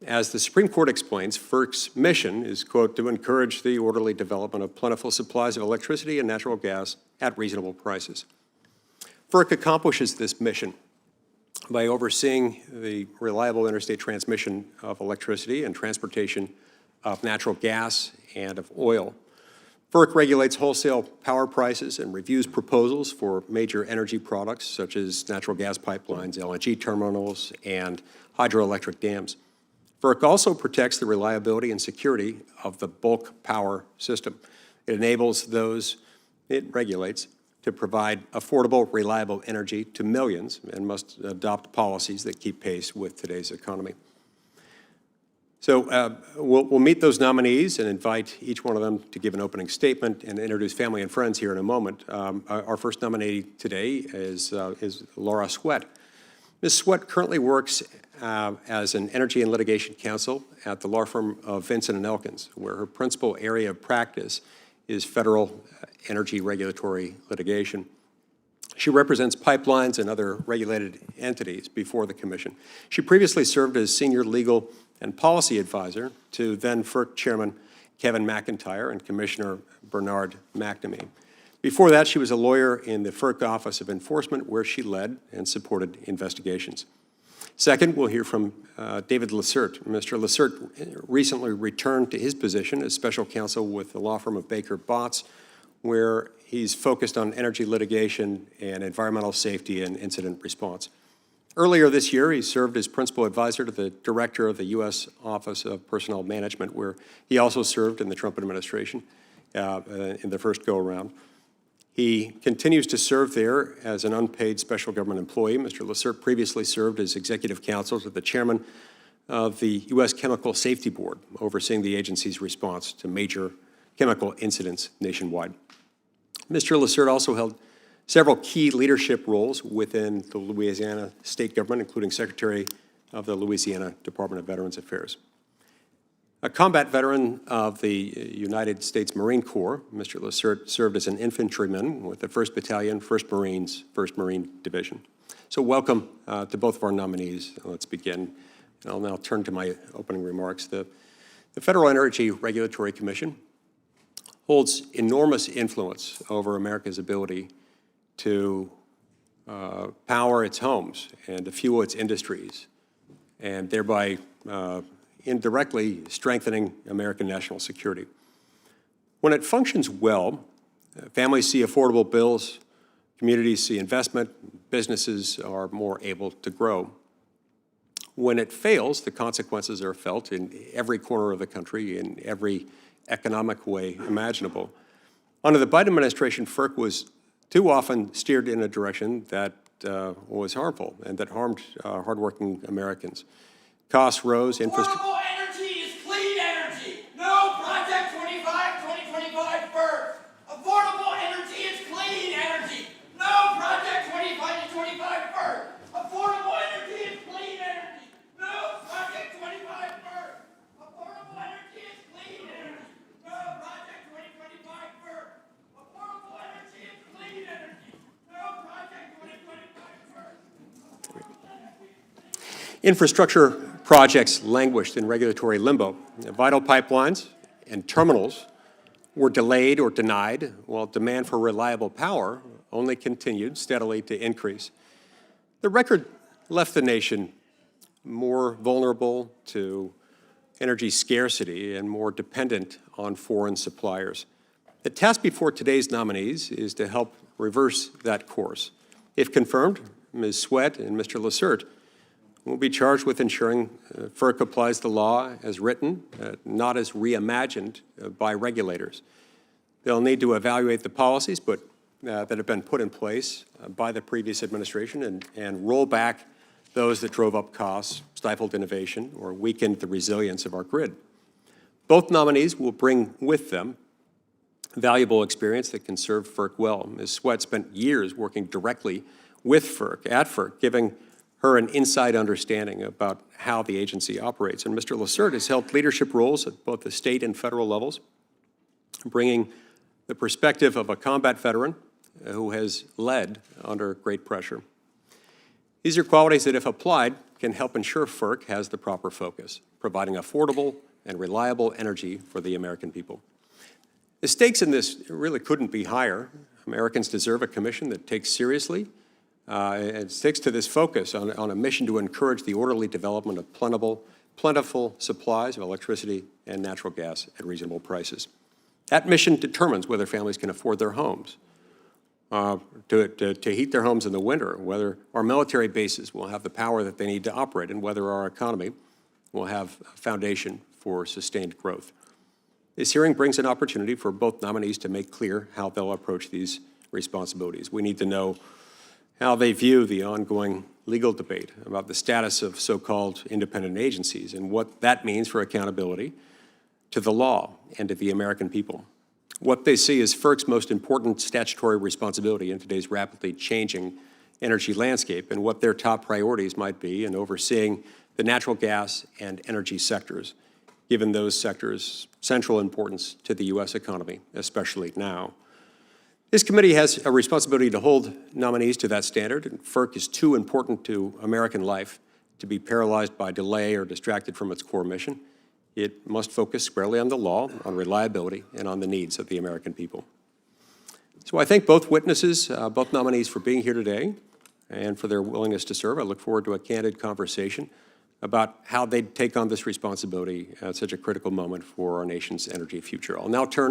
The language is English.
As the Supreme Court explains, FERC's mission is, quote, to encourage the orderly development of plentiful supplies of electricity and natural gas at reasonable prices. FERC accomplishes this mission by overseeing the reliable interstate transmission of electricity and transportation of natural gas and of oil. FERC regulates wholesale power prices and reviews proposals for major energy products such as natural gas pipelines, LNG terminals, and hydroelectric dams. FERC also protects the reliability and security of the bulk power system. It enables those it regulates to provide affordable, reliable energy to millions and must adopt policies that keep pace with today's economy. So we'll meet those nominees and invite each one of them to give an opening statement and introduce family and friends here in a moment. Our first nominee today is Laura Sweat. Ms. Sweat currently works as an energy and litigation counsel at the law firm of Vincent & Elkins, where her principal area of practice is federal energy regulatory litigation. She represents pipelines and other regulated entities before the Commission. She previously served as senior legal and policy advisor to then FERC Chairman Kevin McIntyre and Commissioner Bernard McNamee. Before that, she was a lawyer in the FERC Office of Enforcement, where she led and supported investigations. Second, we'll hear from David Lacerte. Mr. Lacerte recently returned to his position as special counsel with the law firm of Baker Botts, where he's focused on energy litigation and environmental safety and incident response. Earlier this year, he served as principal advisor to the director of the U.S. Office of Personnel Management, where he also served in the Trump administration in the first go-around. He continues to serve there as an unpaid special government employee. Mr. Lacerte previously served as executive counsel to the chairman of the U.S. Chemical Safety Board, overseeing the agency's response to major chemical incidents nationwide. Mr. Lacerte also held several key leadership roles within the Louisiana state government, including Secretary of the Louisiana Department of Veterans Affairs. A combat veteran of the United States Marine Corps, Mr. Lacerte served as an infantryman with the 1st Battalion, 1st Marines, 1st Marine Division. So welcome to both of our nominees. Let's begin. And I'll now turn to my opening remarks. The Federal Energy Regulatory Commission holds enormous influence over America's ability to power its homes and to fuel its industries, and thereby indirectly strengthening American national security. When it functions well, families see affordable bills, communities see investment, businesses are more able to grow. When it fails, the consequences are felt in every corner of the country, in every economic way imaginable. Under the Biden administration, FERC was too often steered in a direction that was harmful and that harmed hardworking Americans. Costs rose, Affordable energy is clean energy. No Project 2025 FERC. Affordable energy is clean energy. No Project 2025 FERC. Affordable energy is clean energy. No Project 25 FERC. Affordable energy is clean energy. No Project 2025 FERC. Affordable energy is clean energy. No Project 2025 FERC. Infrastructure projects languished in regulatory limbo. Vital pipelines and terminals were delayed or denied, while demand for reliable power only continued steadily to increase. The record left the nation more vulnerable to energy scarcity and more dependent on foreign suppliers. The task before today's nominees is to help reverse that course. If confirmed, Ms. Sweat and Mr. Lacerte will be charged with ensuring FERC applies the law as written, not as reimagined by regulators. They'll need to evaluate the policies that have been put in place by the previous administration and roll back those that drove up costs, stifled innovation, or weakened the resilience of our grid. Both nominees will bring with them valuable experience that can serve FERC well. Ms. Sweat spent years working directly with FERC, giving her an inside understanding about how the agency operates. And Mr. Lacerte has held leadership roles at both the state and federal levels, bringing the perspective of a combat veteran who has led under great pressure. These are qualities that, if applied, can help ensure FERC has the proper focus, providing affordable and reliable energy for the American people. The stakes in this really couldn't be higher. Americans deserve a commission that takes seriously and sticks to this focus on a mission to encourage the orderly development of plentiful supplies of electricity and natural gas at reasonable prices. That mission determines whether families can afford their homes, to heat their homes in the winter, whether our military bases will have the power that they need to operate, and whether our economy will have a foundation for sustained growth. This hearing brings an opportunity for both nominees to make clear how they'll approach these responsibilities. We need to know how they view the ongoing legal debate about the status of so-called independent agencies and what that means for accountability to the law and to the American people. What they see as FERC's most important statutory responsibility in today's rapidly changing energy landscape, and what their top priorities might be in overseeing the natural gas and energy sectors, given those sectors' central importance to the U.S. economy, especially now. This committee has a responsibility to hold nominees to that standard, and FERC is too important to American life to be paralyzed by delay or distracted from its core mission. It must focus squarely on the law, on reliability, and on the needs of the American people. So I thank both witnesses, both nominees, for being here today and for their willingness to serve. I look forward to a candid conversation about how they take on this responsibility at such a critical moment for our nation's energy future. I'll now turn